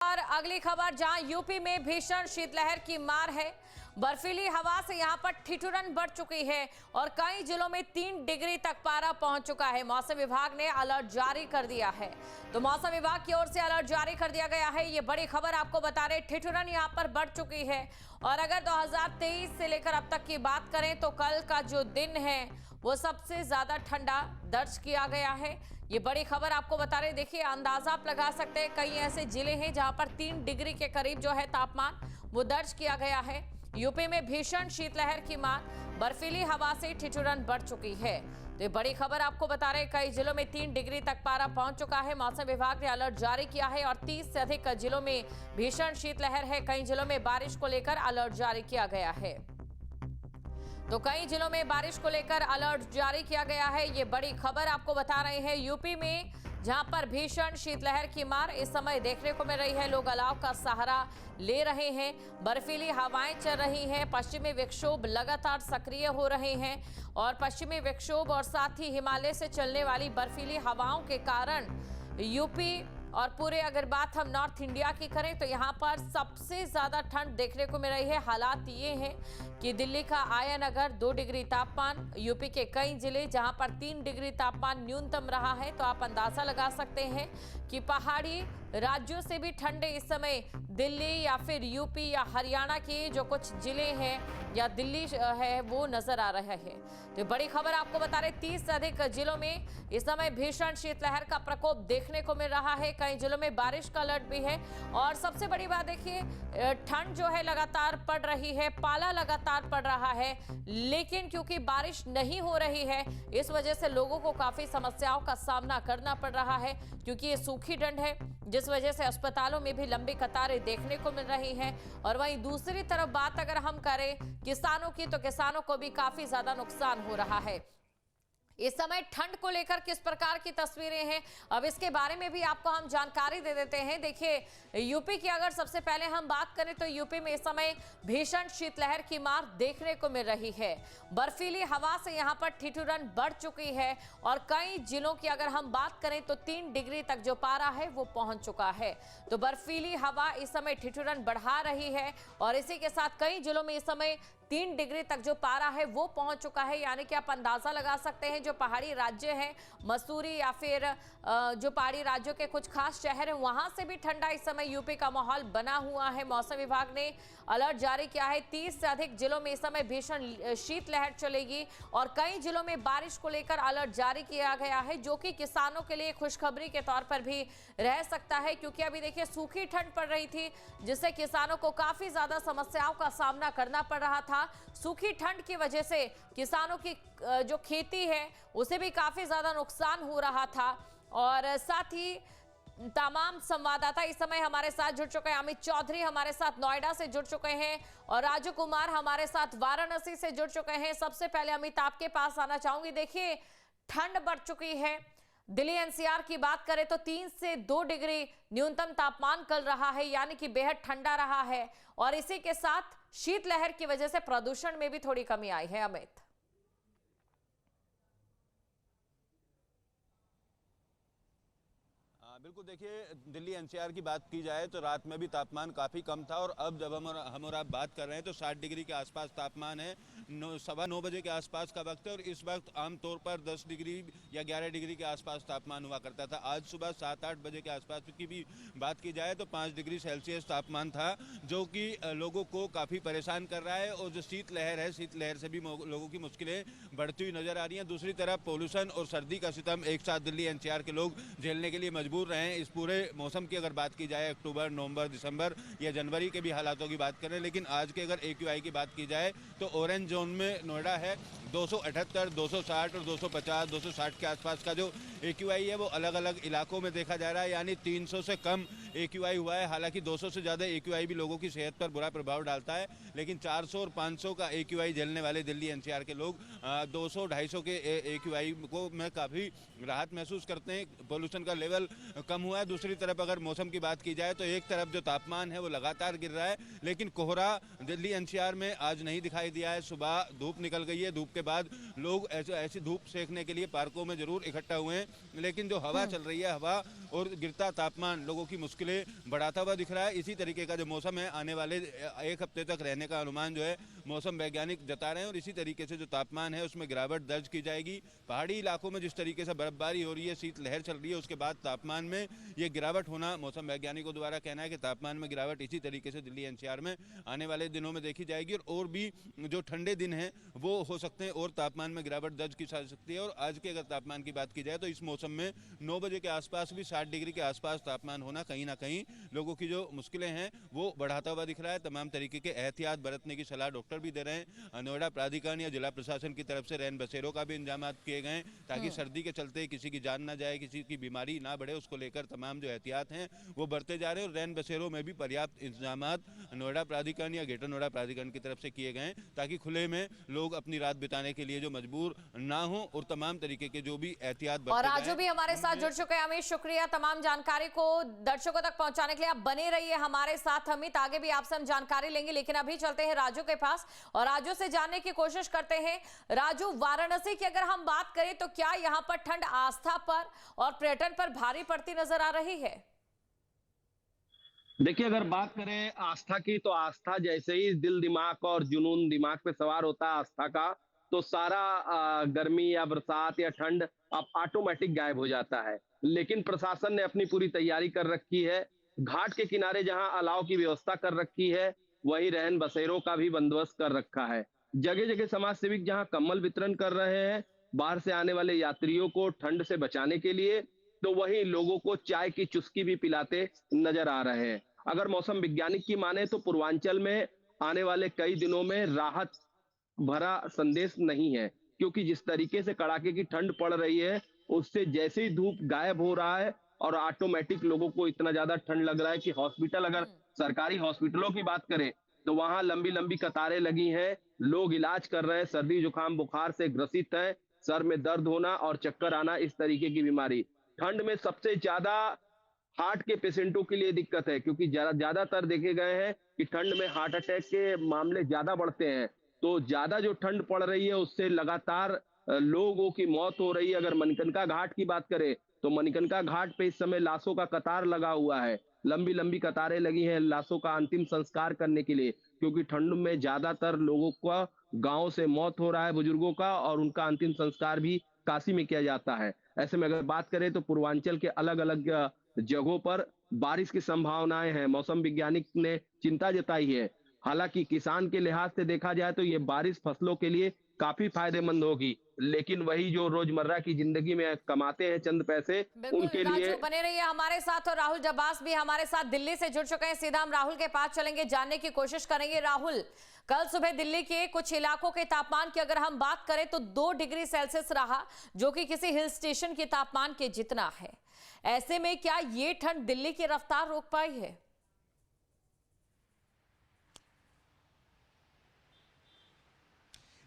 और अगली खबर जहां यूपी में भीषण शीतलहर की मार है। बर्फीली हवा से यहां पर ठिठुरन बढ़ चुकी है और कई जिलों में 3 डिग्री तक पारा पहुंच चुका है। मौसम विभाग ने अलर्ट जारी कर दिया है। तो मौसम विभाग की ओर से अलर्ट जारी कर दिया गया है। ये बड़ी खबर आपको बता रहे, ठिठुरन यहां पर बढ़ चुकी है। और अगर 2023 से लेकर अब तक की बात करें तो कल का जो दिन है वो सबसे ज्यादा ठंडा दर्ज किया गया है। ये बड़ी खबर आपको बता रहे, देखिए अंदाजा आप लगा सकते हैं, कई ऐसे जिले हैं जहां पर 3 डिग्री के करीब जो है तापमान वो दर्ज किया गया है। यूपी में भीषण शीतलहर की मार, बर्फीली हवा से ठिठुरन बढ़ चुकी है। तो ये बड़ी खबर आपको बता रहे, कई जिलों में 3 डिग्री तक पारा पहुंच चुका है। मौसम विभाग ने अलर्ट जारी किया है और 30 से अधिक जिलों में भीषण शीतलहर है। कई जिलों में बारिश को लेकर अलर्ट जारी किया गया है। तो कई जिलों में बारिश को लेकर अलर्ट जारी किया गया है। ये बड़ी खबर आपको बता रहे हैं, यूपी में जहां पर भीषण शीतलहर की मार इस समय देखने को मिल रही है। लोग अलाव का सहारा ले रहे हैं, बर्फीली हवाएं चल रही हैं, पश्चिमी विक्षोभ लगातार सक्रिय हो रहे हैं और पश्चिमी विक्षोभ और साथ ही हिमालय से चलने वाली बर्फीली हवाओं के कारण यूपी और पूरे अगर बात हम नॉर्थ इंडिया की करें तो यहाँ पर सबसे ज्यादा ठंड देखने को मिल रही है। हालात ये हैं कि दिल्ली का आया नगर 2 डिग्री तापमान, यूपी के कई जिले जहां पर 3 डिग्री तापमान न्यूनतम रहा है। तो आप अंदाजा लगा सकते हैं कि पहाड़ी राज्यों से भी ठंडे इस समय दिल्ली या फिर यूपी या हरियाणा के जो कुछ जिले हैं या दिल्ली है वो नजर आ रहा है। तो बड़ी खबर आपको बता रहे, 30 से अधिक जिलों में इस समय भीषण शीतलहर का प्रकोप देखने को मिल रहा है। कई जिलों में बारिश का अलर्ट भी है और सबसे बड़ी बात देखिए, ठंड जो है लगातार पड़ रही है, पाला लगातार पड़ रहा है, लेकिन क्योंकि बारिश नहीं हो रही है इस वजह से लोगों को काफी समस्याओं का सामना करना पड़ रहा है, क्योंकि ये सूखी ठंड है जिस वजह से अस्पतालों में भी लंबी कतारें देखने को मिल रही हैं। और वहीं दूसरी तरफ बात अगर हम करें किसानों की, तो किसानों को भी काफी ज्यादा नुकसान हो रहा है। इस समय ठंड को लेकर किस प्रकार की तस्वीरें हैं, अब इसके बारे में भी आपको हम जानकारी दे देते हैं। देखिए यूपी की अगर सबसे पहले हम बात करें तो यूपी में इस समय भीषण शीतलहर की मार देखने को मिल रही है। बर्फीली हवा से यहां पर ठिठुरन बढ़ चुकी है और कई जिलों की अगर हम बात करें तो 3 डिग्री तक जो पारा है वो पहुंच चुका है। तो बर्फीली हवा इस समय ठिठुरन बढ़ा रही है और इसी के साथ कई जिलों में इस समय 3 डिग्री तक जो पारा है वो पहुंच चुका है। यानी कि आप अंदाजा लगा सकते हैं, जो पहाड़ी राज्य हैं, मसूरी या फिर जो पहाड़ी राज्यों के कुछ खास शहर हैं, वहां से भी ठंडा इस समय यूपी का माहौल बना हुआ है। मौसम विभाग ने अलर्ट जारी किया है, 30 से अधिक जिलों में इस समय भीषण शीतलहर चलेगी और कई जिलों में बारिश को लेकर अलर्ट जारी किया गया है, जो कि किसानों के लिए खुशखबरी के तौर पर भी रह सकता है। क्योंकि अभी देखिए सूखी ठंड पड़ रही थी जिससे किसानों को काफी ज्यादा समस्याओं का सामना करना पड़ रहा था। सूखी ठंड की वजह से किसानों की जो खेती है उसे भी काफी ज्यादा नुकसान हो रहा था। और साथ ही तमाम संवाददाता इस समय हमारे साथ जुड़ चुके हैं। अमित चौधरी हमारे साथ नोएडा से जुड़ चुके हैं और राजू कुमार हमारे साथ वाराणसी से जुड़ चुके हैं। सबसे पहले अमित आपके पास आना चाहूंगी, देखिए ठंड बढ़ चुकी है। दिल्ली एनसीआर की बात करें तो 3 से 2 डिग्री न्यूनतम तापमान कल रहा है, यानी कि बेहद ठंडा रहा है और इसी के साथ शीतलहर की वजह से प्रदूषण में भी थोड़ी कमी आई है। अमित, बिल्कुल, देखिए दिल्ली एनसीआर की बात की जाए तो रात में भी तापमान काफ़ी कम था और अब जब हम और आप बात कर रहे हैं तो 60 डिग्री के आसपास तापमान है। 9:15 बजे के आसपास का वक्त है और इस वक्त आमतौर पर 10 डिग्री या 11 डिग्री के आसपास तापमान हुआ करता था। आज सुबह 7-8 बजे के आसपास की भी बात की जाए तो 5 डिग्री सेल्सियस तापमान था, जो कि लोगों को काफ़ी परेशान कर रहा है। और जो शीतलहर है, शीतलहर से भी लोगों की मुश्किलें बढ़ती हुई नजर आ रही हैं। दूसरी तरफ पोल्यूशन और सर्दी का सितम एक साथ दिल्ली एनसीआर के लोग झेलने के लिए मजबूर रहे हैं। इस पूरे मौसम की अगर बात की जाए, अक्टूबर, नवंबर, दिसंबर या जनवरी के भी हालातों की बात करें, लेकिन आज के अगर AQI की बात की जाए तो ऑरेंज जोन में नोएडा है। 278, 260 और 250, 260 के आसपास का जो AQI है वो अलग अलग इलाकों में देखा जा रहा है, यानी 300 से कम AQI हुआ है। हालांकि 200 से ज़्यादा AQI भी लोगों की सेहत पर बुरा प्रभाव डालता है, लेकिन 400 और 500 का AQI झेलने वाले दिल्ली एनसीआर के लोग 200-250 के AQI को में काफ़ी राहत महसूस करते हैं। पोल्यूशन का लेवल कम हुआ है। दूसरी तरफ अगर मौसम की बात की जाए तो एक तरफ जो तापमान है वो लगातार गिर रहा है, लेकिन कोहरा दिल्ली एनसीआर में आज नहीं दिखाई दिया है। सुबह धूप निकल गई है, धूप के बाद लोग ऐसी धूप सेकने के लिए पार्कों में जरूर इकट्ठा हुए हैं, लेकिन जो हवा चल रही है, हवा और गिरता तापमान लोगों की मुश्किलें बढ़ाता हुआ दिख रहा है। इसी तरीके का जो मौसम है आने वाले एक हफ्ते तक रहने का अनुमान जो है मौसम वैज्ञानिक जता रहे हैं और इसी तरीके से जो तापमान है उसमें गिरावट दर्ज की जाएगी। पहाड़ी इलाकों में जिस तरीके से बर्फबारी हो रही है, शीतलहर चल रही है, उसके बाद तापमान में ये गिरावट होना मौसम वैज्ञानिकों द्वारा कहना है कि तापमान में गिरावट इसी तरीके से दिल्ली एनसीआर में आने वाले दिनों में देखी जाएगी और भी जो ठंडे दिन हैं वो हो सकते हैं और तापमान में गिरावट दर्ज की जा सकती है। और आज के अगर तापमान की बात की जाए तो इस मौसम में 9 बजे के आसपास भी 60 डिग्री के आसपास तापमान होना कहीं ना कहीं लोगों की जो मुश्किलें हैं वो बढ़ाता हुआ दिख रहा है। तमाम तरीके के एहतियात बरतने की सलाह डॉक्टर भी दे रहे हैं। नोएडा प्राधिकरण या जिला प्रशासन की तरफ से रैन बसेरों का भी इंतजाम किए गए ताकि सर्दी के चलते किसी की जान ना जाए, किसी की बीमारी ना बढ़े, उसको लेकर तमाम जो एहतियात हैं वो बरते जा रहे हैं। और रैन बसेरों में भी पर्याप्त इंतजाम नोएडा प्राधिकरण या ग्रेटर नोएडा प्राधिकरण की तरफ से किए गए ताकि खुले में लोग अपनी रात बिताने के लिए जो मजबूर ना हो और तमाम तरीके के जो भी एहतियात और राजू भी हमारे साथ जुड़ चुके हैं। अमित, शुक्रिया तमाम जानकारी को दर्शकों तक पहुंचाने के लिए। आप बने रहिए हमारे साथ अमित, आगे भी आपसे हम जानकारी लेंगे, लेकिन अभी चलते हैं राजू के पास और राजू से जानने की कोशिश करते हैं। राजू, वाराणसी की अगर हम बात करें तो क्या यहाँ पर ठंड आस्था पर और पर्यटन पर भारी पड़ती नजर आ रही है? देखिए, अगर बात करें आस्था की तो आस्था जैसे ही दिल दिमाग और जुनून दिमाग पे सवार होता है आस्था का, तो सारा गर्मी या बरसात या ठंड अब ऑटोमेटिक गायब हो जाता है। लेकिन प्रशासन ने अपनी पूरी तैयारी कर रखी है। घाट के किनारे जहां अलाव की व्यवस्था कर रखी है, वहीं रहन बसेरों का भी बंदोबस्त कर रखा है। जगह जगह समाज सेविक जहां कंबल वितरण कर रहे हैं बाहर से आने वाले यात्रियों को ठंड से बचाने के लिए, तो वहीं लोगों को चाय की चुस्की भी पिलाते नजर आ रहे हैं। अगर मौसम वैज्ञानिक की माने तो पूर्वांचल में आने वाले कई दिनों में राहत भरा संदेश नहीं है, क्योंकि जिस तरीके से कड़ाके की ठंड पड़ रही है उससे जैसे ही धूप गायब हो रहा है और ऑटोमेटिक लोगों को इतना ज्यादा ठंड लग रहा है कि हॉस्पिटल, अगर सरकारी हॉस्पिटलों की बात करें तो वहां लंबी लंबी कतारें लगी हैं। लोग इलाज कर रहे हैं, सर्दी जुकाम बुखार से ग्रसित हैं, सर में दर्द होना और चक्कर आना, इस तरीके की बीमारी। ठंड में सबसे ज्यादा हार्ट के पेशेंटों के लिए दिक्कत है, क्योंकि ज्यादातर देखे गए हैं कि ठंड में हार्ट अटैक के मामले ज्यादा बढ़ते हैं। तो ज्यादा जो ठंड पड़ रही है उससे लगातार लोगों की मौत हो रही है। अगर मणिकर्णिका घाट की बात करें तो मणिकर्णिका घाट पे इस समय लाशों का कतार लगा हुआ है, लंबी लंबी कतारें लगी हैं लाशों का अंतिम संस्कार करने के लिए, क्योंकि ठंड में ज्यादातर लोगों का गांव से मौत हो रहा है, बुजुर्गों का, और उनका अंतिम संस्कार भी काशी में किया जाता है। ऐसे में अगर बात करें तो पूर्वांचल के अलग अलग जगहों पर बारिश की संभावनाएं हैं। मौसम वैज्ञानिक ने चिंता जताई है। हालांकि किसान के लिहाज से देखा जाए तो ये बारिश फसलों के लिए काफी फायदेमंद होगी, लेकिन वही जो रोजमर्रा की जिंदगी में कमाते हैं चंद पैसे, उनके लिए। बने रहिए हमारे साथ। और राहुल जब्बास भी हमारे साथ दिल्ली से जुड़ चुके हैं। सीधा हम राहुल के पास चलेंगे, जानने की कोशिश करेंगे। राहुल, कल सुबह दिल्ली के कुछ इलाकों के तापमान की अगर हम बात करें तो 2 डिग्री सेल्सियस रहा, जो कि किसी हिल स्टेशन के तापमान के जितना है। ऐसे में क्या ये ठंड दिल्ली की रफ्तार रोक पाई है?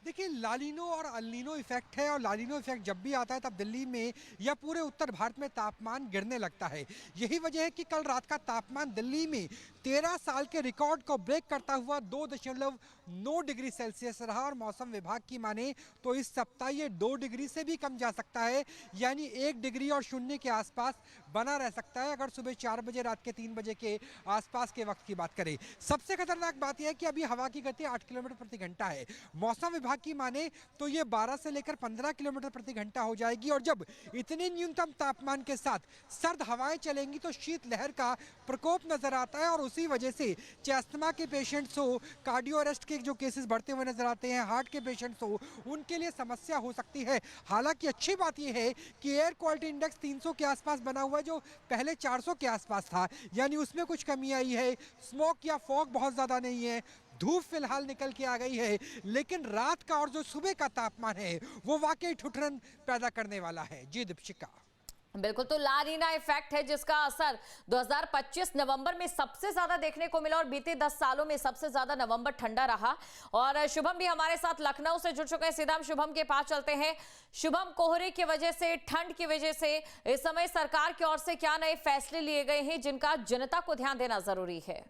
देखिए, लालिनो और अल्नीनो इफेक्ट है, और लालिनो इफेक्ट जब भी आता है तब दिल्ली में या पूरे उत्तर भारत में तापमान गिरने लगता है। यही वजह है कि कल रात का तापमान दिल्ली में 13 साल के रिकॉर्ड को ब्रेक करता हुआ 2.9 डिग्री सेल्सियस रहा। और मौसम विभाग की माने तो इस सप्ताह ये 2 डिग्री से भी कम जा सकता है, यानी 1 डिग्री और शून्य के आसपास बना रह सकता है अगर सुबह 4 बजे रात के 3 बजे के आसपास के वक्त की बात करें। सबसे खतरनाक बात यह है कि अभी हवा की गति 8 किलोमीटर प्रति घंटा है। मौसम विभाग की माने तो ये 12 से लेकर 15 किलोमीटर प्रति घंटा हो जाएगी, और जब इतने न्यूनतम तापमान के साथ सर्द हवाएं चलेंगी तो शीतलहर का प्रकोप नजर आता है। और उसी वजह से अस्थमा के पेशेंट्स हो, कार्डियो अरेस्ट के जो केसेस बढ़ते हुए नजर आते हैं, हार्ट के पेशेंट्स हो, उनके लिए समस्या हो सकती है। हालांकि अच्छी बात यह है कि एयर क्वालिटी इंडेक्स 300 के आसपास बना हुआ है, जो पहले 400 के आसपास था, यानी उसमें कुछ कमी आई है। स्मोक या फॉग बहुत ज्यादा नहीं है, धूप फिलहाल निकल के आ गई है, लेकिन रात का और जो सुबह का तापमान है वो वाकई ठुठुरन पैदा करने वाला है। जी दीपिका। बिल्कुल, तो ला नीना इफेक्ट है जिसका असर 2025 नवंबर में सबसे ज्यादा देखने को मिला और बीते 10 सालों में सबसे ज्यादा नवंबर ठंडा रहा। और शुभम भी हमारे साथ लखनऊ से जुड़ चुके हैं। सीधा हम शुभम के पास चलते हैं। शुभम, कोहरे की वजह से, ठंड की वजह से इस समय सरकार की ओर से क्या नए फैसले लिए गए हैं जिनका जनता को ध्यान देना जरूरी है?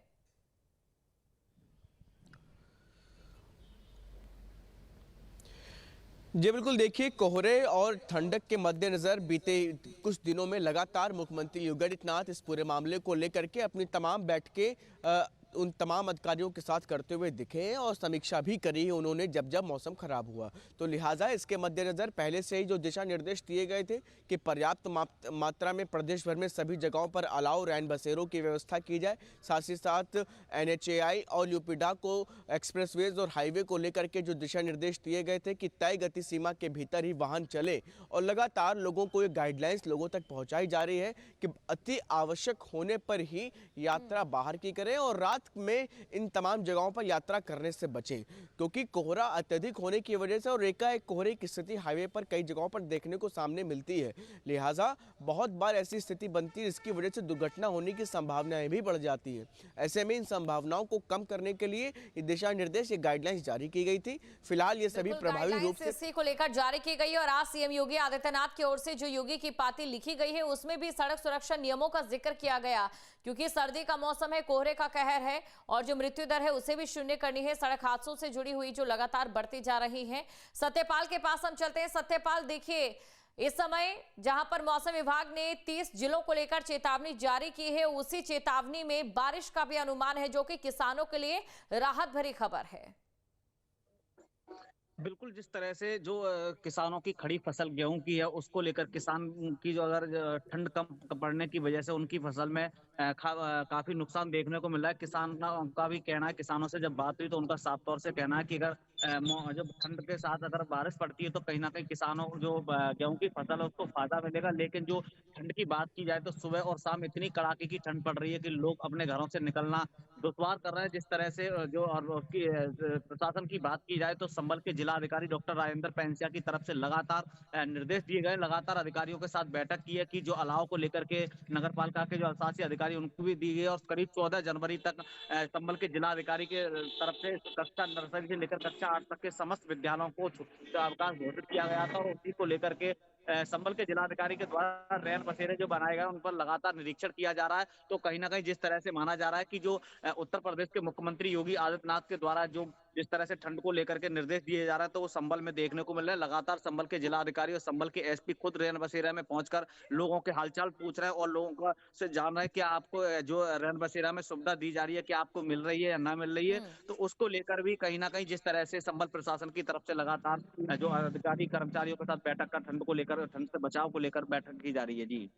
जी बिल्कुल, देखिए कोहरे और ठंडक के मद्देनज़र बीते कुछ दिनों में लगातार मुख्यमंत्री योगी आदित्यनाथ इस पूरे मामले को लेकर के अपनी तमाम बैठकें उन तमाम अधिकारियों के साथ करते हुए दिखे हैं और समीक्षा भी करी है उन्होंने जब जब मौसम खराब हुआ। तो लिहाजा इसके मद्देनज़र पहले से ही जो दिशा निर्देश दिए गए थे कि पर्याप्त मात्रा में प्रदेश भर में सभी जगहों पर अलाव रैन बसेरों की व्यवस्था की जाए, साथ ही साथ NHAI और यूपीडा को एक्सप्रेसवेज और हाईवे को लेकर के जो दिशा निर्देश दिए गए थे कि तय गति सीमा के भीतर ही वाहन चले, और लगातार लोगों को ये गाइडलाइंस लोगों तक पहुँचाई जा रही है कि अति आवश्यक होने पर ही यात्रा बाहर की करें और रात में इन तमाम जगहों पर यात्रा करने से बचें, क्योंकि कोहरा अत्यधिक होने की वजह से और एकाएक कोहरे की स्थिति हाईवे पर कई जगहों पर देखने को सामने मिलती है। लिहाजा बहुत बार ऐसी स्थिति बनती है जिसकी वजह से दुर्घटना होने की संभावनाएं भी बढ़ जाती है। ऐसे में इन संभावनाओं को कम करने के लिए ये दिशा निर्देश, ये गाइडलाइंस जारी की गई थी। फिलहाल ये सभी प्रभावी रूप से इसी को लेकर जारी की गई और आज सीएम योगी आदित्यनाथ की ओर से जो योगी की पाती लिखी गई है उसमें भी सड़क सुरक्षा नियमों का जिक्र किया गया, क्योंकि सर्दी का मौसम है, कोहरे का कहर है और जो मृत्यु दर है उसे भी शून्य करनी है। सड़क हादसों से जुड़ी हुई जो लगातार बढ़ती जा रही है। सत्यपाल के पास हम चलते हैं। सत्यपाल, देखिए इस समय जहां पर मौसम विभाग ने 30 जिलों को लेकर चेतावनी जारी की है, उसी चेतावनी में बारिश का भी अनुमान है, जो कि किसानों के लिए राहत भरी खबर है। बिल्कुल, जिस तरह से जो किसानों की खड़ी फसल गेहूं की है उसको लेकर किसान की जो अगर ठंड कम पड़ने की वजह से उनकी फसल में काफी नुकसान देखने को मिला है। किसान का भी कहना है, किसानों से जब बात हुई तो उनका साफ तौर से कहना है कि अगर जब ठंड के साथ अगर बारिश पड़ती है तो कहीं ना कहीं किसानों जो गेहूं की फसल है उसको फायदा मिलेगा। लेकिन जो ठंड की बात की जाए तो सुबह और शाम इतनी कड़ाके की ठंड पड़ रही है कि लोग अपने घरों से निकलना दुश्वार कर रहे हैं। जिस तरह से जो और उसकी प्रशासन की बात की जाए तो संभल के जिलाधिकारी डॉक्टर राजेंद्र पैंसिया की तरफ से लगातार निर्देश दिए गए, लगातार अधिकारियों के साथ बैठक की है कि जो अलाव को लेकर के नगर पालिका के जो अशासी अधिकारी उनको भी दी गई और करीब 14 जनवरी तक संभल के जिलाधिकारी के तरफ से कक्षा नर्सरी से लेकर कक्षा 8 तक के समस्त विद्यालयों को छुट्टी का अवकाश घोषित किया गया था। और उसी को लेकर के संभल के जिलाधिकारी के द्वारा रैन बसेरे जो बनाए गए उन पर लगातार निरीक्षण किया जा रहा है। तो कहीं ना कहीं जिस तरह से माना जा रहा है कि जो उत्तर प्रदेश के मुख्यमंत्री योगी आदित्यनाथ के द्वारा जो जिस तरह से ठंड को लेकर के निर्देश दिए जा रहा है तो वो संभल में देखने को मिल रहा है। लगातार संभल के जिलाधिकारी और संभल के एसपी खुद रैन बसेरा में पहुंचकर लोगों के हालचाल पूछ रहे हैं और लोगों को से जान रहे हैं कि आपको जो रैन बसेरा में सुविधा दी जा रही है कि आपको मिल रही है या ना मिल रही है। तो उसको लेकर भी कहीं ना कहीं जिस तरह से संभल प्रशासन की तरफ से लगातार जो अधिकारी कर्मचारियों के साथ बैठक कर ठंड को लेकर, ठंड से बचाव को लेकर बैठक की जा रही है। जी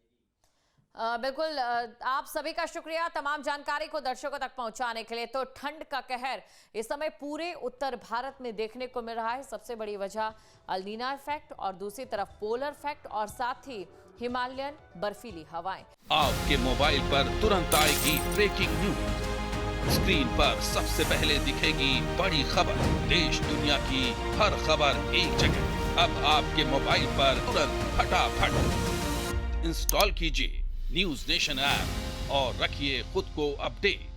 बिल्कुल, आप सभी का शुक्रिया तमाम जानकारी को दर्शकों तक पहुंचाने के लिए। तो ठंड का कहर इस समय पूरे उत्तर भारत में देखने को मिल रहा है। सबसे बड़ी वजह अल्नीना इफेक्ट और दूसरी तरफ पोलर इफेक्ट और साथ ही हिमालयन बर्फीली हवाएं। आपके मोबाइल पर तुरंत आएगी ब्रेकिंग न्यूज, स्क्रीन पर सबसे पहले दिखेगी बड़ी खबर, देश दुनिया की हर खबर एक जगह। अब आपके मोबाइल पर तुरंत फटाफट इंस्टॉल कीजिए न्यूज नेशन ऐप और रखिए खुद को अपडेट।